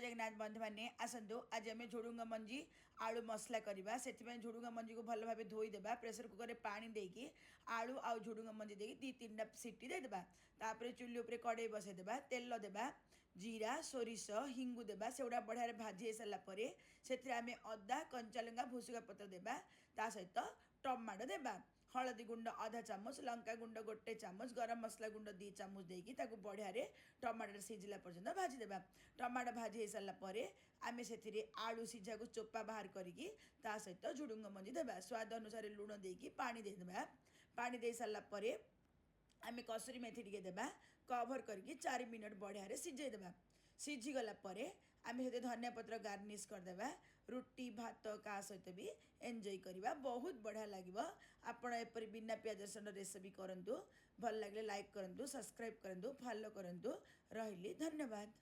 जय जगन्नाथ बंधु मैंने आसतु आज आम झुडुंग मंजी आलू मसला करवा से झुडुंग मंजी को भल भाव धोईदेवा प्रेसर कुकर में पानी देकी आलू आ झुडुंग मंजी देकी दी तीन टा सीटी देदेबा तापर चुल्ली उपर कड़े बसईदेवा तेल देवा जीरा सोरिष हिंगु देवा से गुड़ा बढ़िया भाजी सारापर से आम अदा कंचा लंका भुसुगा पत्र देवा ता सहित टमाटो देवा हलदी गुंड आधा चामच लंका गुंड गोटे चामच गरम मसला गुंड 2 चामच देकी ताकू बढ़िया टमाटर सिझिला पर्यंत भाजीदेवा टमाटर भाजी हो सारापर आम से आलू सीझा को चोपा बाहर करी ता सहित झुडुंग मंजी देवा स्वाद अनुसार लुण देकी पानी देदेवा पानी दे सारापर आम कसुरी मेथी टिके देवा कभर करके 4 मिनट बढ़िया सीझेदेवा सीझीगला आम से धनिया पत्र गार्निश करदेवा रुटी भात का सहित भी एंजॉय करवा बहुत बढ़िया लगे आपण एपरी बिना प्याज रसुण रेसिपी करूँ भल लगे लाइक करूँ सब्सक्राइब करूँ फॉलो करूँ रही धन्यवाद।